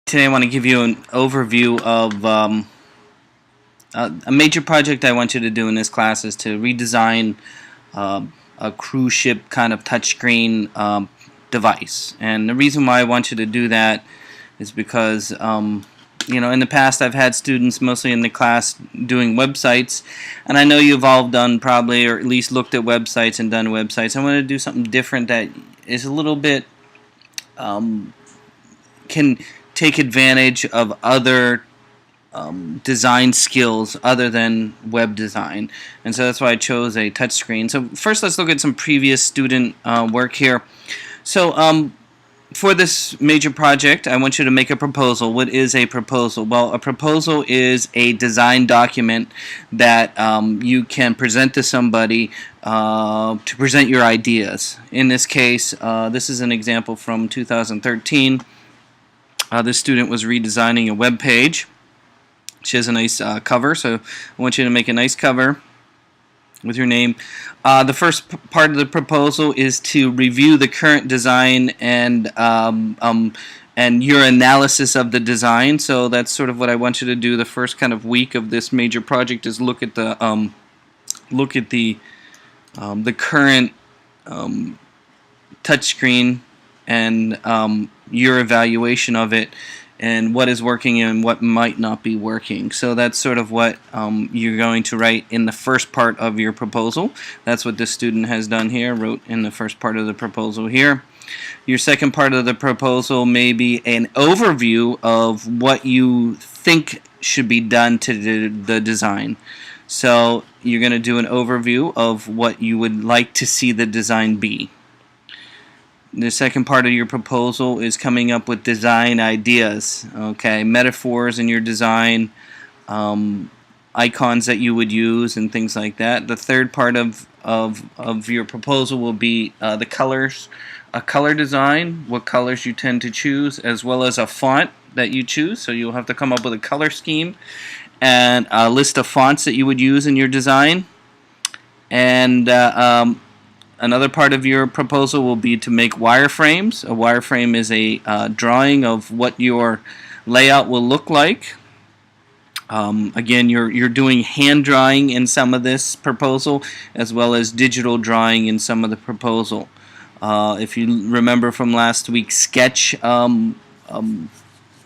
Today I want to give you an overview of a major project I want you to do in this class is to redesign a cruise ship kind of touchscreen device. And the reason why I want you to do that is because in the past I've had students mostly in the class doing websites, and I know you've all done probably, or at least looked at websites and done websites. I want to do something different that is a little bit can take advantage of other design skills other than web design, and so that's why I chose a touchscreen. So first, let's look at some previous student work here. So for this major project, I want you to make a proposal. What is a proposal? Well, a proposal is a design document that you can present to somebody to present your ideas. In this case, this is an example from 2013. This student was redesigning a web page. She has a nice cover, so I want you to make a nice cover with your name. The first part of the proposal is to review the current design and your analysis of the design. So that's sort of what I want you to do. The first kind of week of this major project is look at the current touchscreen and your evaluation of it, and what is working and what might not be working. So that's sort of what you're going to write in the first part of your proposal. That's what this student has done here, wrote in the first part of the proposal here. Your second part of the proposal may be an overview of what you think should be done to the design. So you're going to do an overview of what you would like to see the design be. The second part of your proposal is coming up with design ideas, okay, metaphors in your design, icons that you would use, and things like that. The third part of your proposal will be the colors, a color design, what colors you tend to choose, as well as a font that you choose. So you'll have to come up with a color scheme and a list of fonts that you would use in your design. And another part of your proposal will be to make wireframes. A wireframe is a drawing of what your layout will look like. Again, you're doing hand drawing in some of this proposal, as well as digital drawing in some of the proposal. If you remember from last week's sketch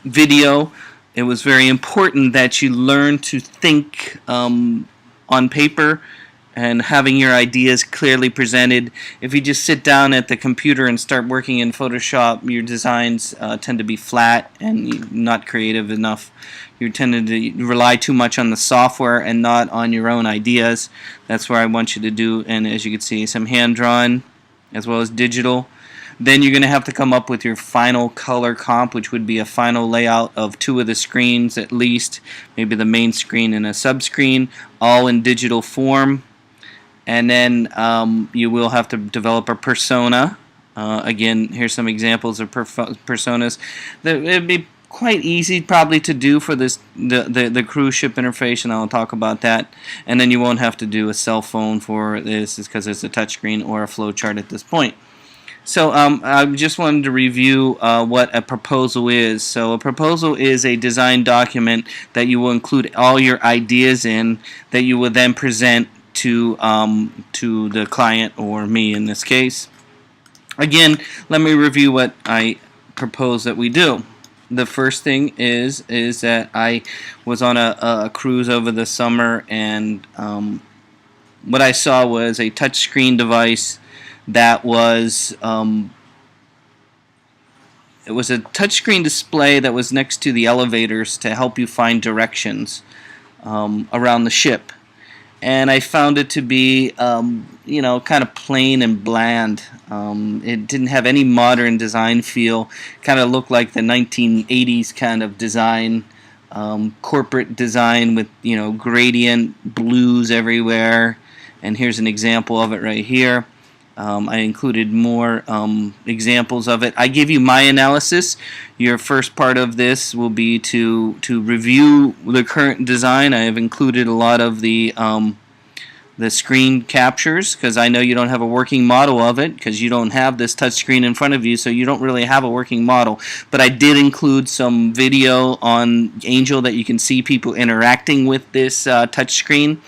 video, it was very important that you learn to think on paper and having your ideas clearly presented. If you just sit down at the computer and start working in Photoshop, your designs tend to be flat and not creative enough. You tend to rely too much on the software and not on your own ideas. That's where I want you to do, and as you can see, some hand-drawn as well as digital. Then you're going to have to come up with your final color comp, which would be a final layout of two of the screens at least, maybe the main screen and a sub-screen, all in digital form. And then you will have to develop a persona. Again, here's some examples of personas. It would be quite easy probably to do for this the cruise ship interface, and I'll talk about that. And then you won't have to do a cell phone for this because it's a touchscreen or a flowchart at this point. So I just wanted to review what a proposal is. So a proposal is a design document that you will include all your ideas in that you will then present to the client, or me in this case. Again, let me review what I propose that we do. The first thing is that I was on a cruise over the summer, and what I saw was a touchscreen device that was it was a touchscreen display that was next to the elevators to help you find directions around the ship. And I found it to be, kind of plain and bland. It didn't have any modern design feel. Kind of looked like the 1980s kind of design, corporate design with, gradient blues everywhere. And here's an example of it right here. I included more examples of it. I give you my analysis. Your first part of this will be to review the current design. I have included a lot of the the screen captures, because I know you don't have a working model of it because you don't have this touch screen in front of you, so you don't really have a working model. But I did include some video on Angel that you can see people interacting with this touch screen.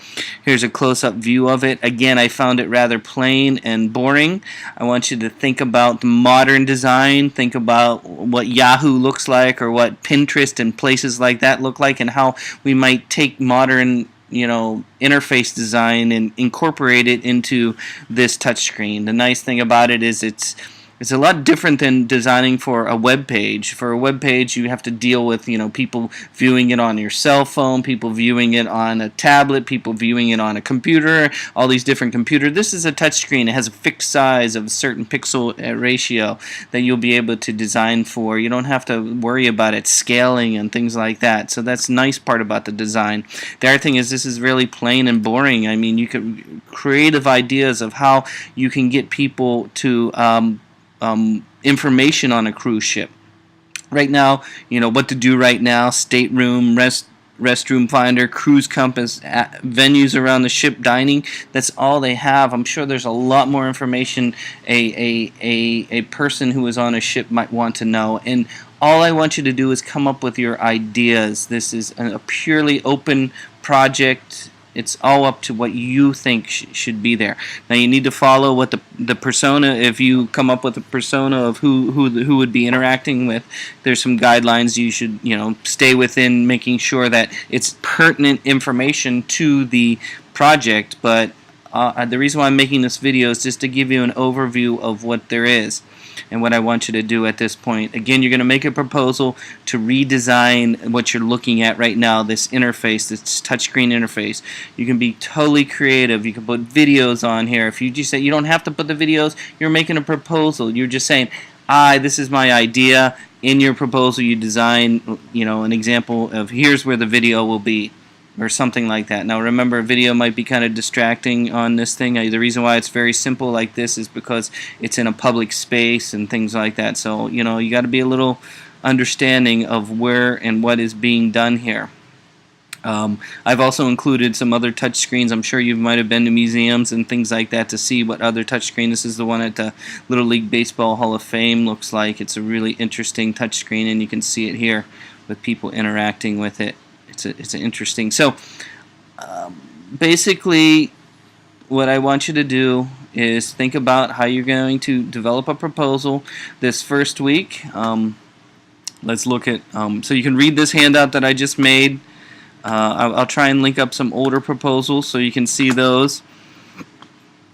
Here's a close-up view of it. Again, I found it rather plain and boring. I want you to think about the modern design, think about what Yahoo looks like or what Pinterest and places like that look like, and how we might take modern interface design and incorporate it into this touchscreen. The nice thing about it is it's a lot different than designing for a web page. For a web page, you have to deal with people viewing it on your cell phone, people viewing it on a tablet, people viewing it on a computer, all these different computers. This is a touchscreen. It has a fixed size of a certain pixel ratio that you'll be able to design for. You don't have to worry about it scaling and things like that. So that's the nice part about the design. The other thing is this is really plain and boring. I mean, you could creative ideas of how you can get people to information on a cruise ship. Right now, what to do right now: stateroom, restroom finder, cruise compass, venues around the ship, dining. That's all they have. I'm sure there's a lot more information a person who is on a ship might want to know. And all I want you to do is come up with your ideas. This is a purely open project. It's all up to what you think should be there. Now you need to follow what the persona. If you come up with a persona of who would be interacting with, there's some guidelines you should stay within, making sure that it's pertinent information to the project. But the reason why I'm making this video is just to give you an overview of what there is and what I want you to do at this point. Again, you're going to make a proposal to redesign what you're looking at right now, this interface, this touchscreen interface. You can be totally creative. You can put videos on here. If you just say you don't have to put the videos, you're making a proposal. You're just saying, this is my idea. In your proposal, you design an example of here's where the video will be, or something like that. Now remember, video might be kind of distracting on this thing. The reason why it's very simple like this is because it's in a public space and things like that. So you got to be a little understanding of where and what is being done here. I've also included some other touch screens. I'm sure you might have been to museums and things like that to see what other touch screen. This is the one at the Little League Baseball Hall of Fame looks like. It's a really interesting touch screen, and you can see it here with people interacting with it. It's interesting. So basically what I want you to do is think about how you're going to develop a proposal this first week. Let's look at so you can read this handout that I just made. I'll try and link up some older proposals so you can see those.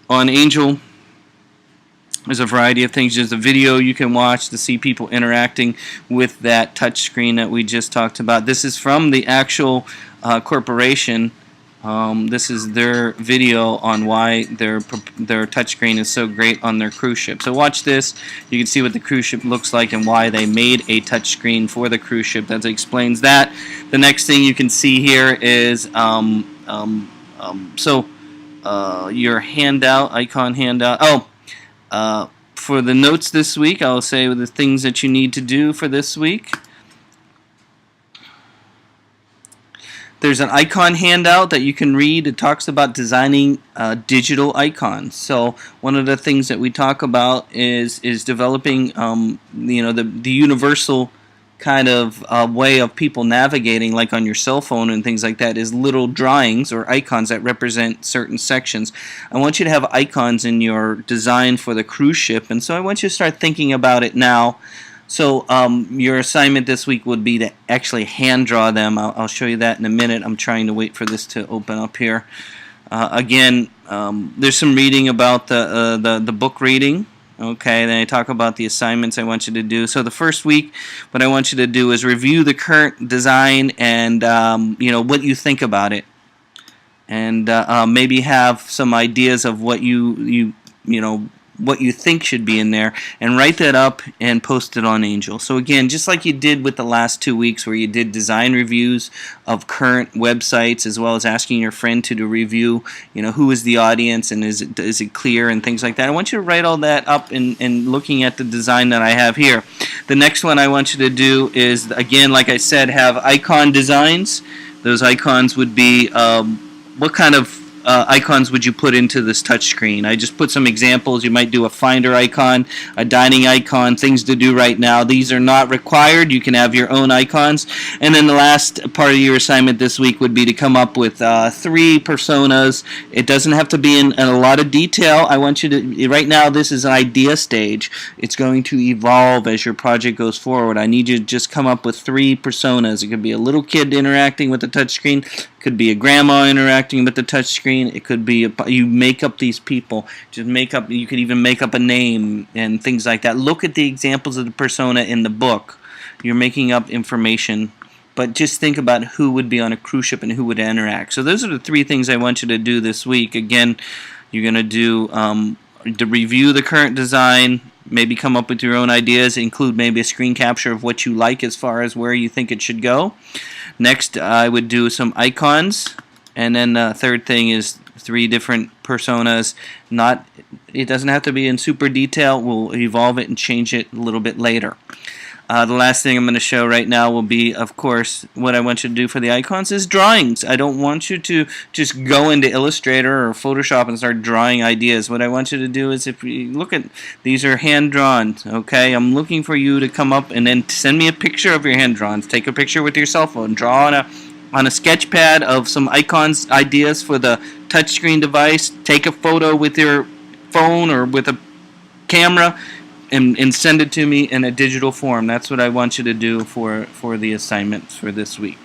On Angel, there's a variety of things. There's a video you can watch to see people interacting with that touch screen that we just talked about. This is from the actual corporation. This is their video on why their touchscreen is so great on their cruise ship. So watch this. You can see what the cruise ship looks like and why they made a touchscreen for the cruise ship. That explains that. The next thing you can see here is your handout, icon handout. For the notes this week, I'll say the things that you need to do for this week. There's an icon handout that you can read. It talks about designing digital icons. So one of the things that we talk about is developing the universal kind of way of people navigating, like on your cell phone and things like that, is little drawings or icons that represent certain sections. I want you to have icons in your design for the cruise ship, and so I want you to start thinking about it now. So your assignment this week would be to actually hand draw them. I'll show you that in a minute. I'm trying to wait for this to open up here. Again, there's some reading about the book reading. Okay, then I talk about the assignments I want you to do. So the first week, what I want you to do is review the current design and what you think about it, and maybe have some ideas of what what you think should be in there, and write that up and post it on Angel. So again, just like you did with the last 2 weeks where you did design reviews of current websites, as well as asking your friend to review, who is the audience and is it clear and things like that. I want you to write all that up and looking at the design that I have here. The next one I want you to do is, again, like I said, have icon designs. Those icons would be what kind of icons would you put into this touchscreen? I just put some examples. You might do a finder icon, a dining icon, things to do right now. These are not required. You can have your own icons. And then the last part of your assignment this week would be to come up with 3 personas. It doesn't have to be in a lot of detail. I want you to, right now this is an idea stage. It's going to evolve as your project goes forward. I need you to just come up with 3 personas. It could be a little kid interacting with the touchscreen. Could be a grandma interacting with the touchscreen. It could be you make up these people. Just make up. You could even make up a name and things like that. Look at the examples of the persona in the book. You're making up information, but just think about who would be on a cruise ship and who would interact. So those are the 3 things I want you to do this week. Again, you're going to do to review the current design. Maybe come up with your own ideas. Include maybe a screen capture of what you like as far as where you think it should go. Next, I would do some icons, and then third thing is 3 different personas. It doesn't have to be in super detail. We'll evolve it and change it a little bit later. The last thing I'm going to show right now will be, of course, what I want you to do for the icons is drawings. I don't want you to just go into Illustrator or Photoshop and start drawing ideas. What I want you to do is, if you look at, these are hand-drawn, okay? I'm looking for you to come up and then send me a picture of your hand-drawns. Take a picture with your cell phone. Draw on a sketch pad of some icons, ideas for the touchscreen device. Take a photo with your phone or with a camera, and send it to me in a digital form. That's what I want you to do for the assignments for this week.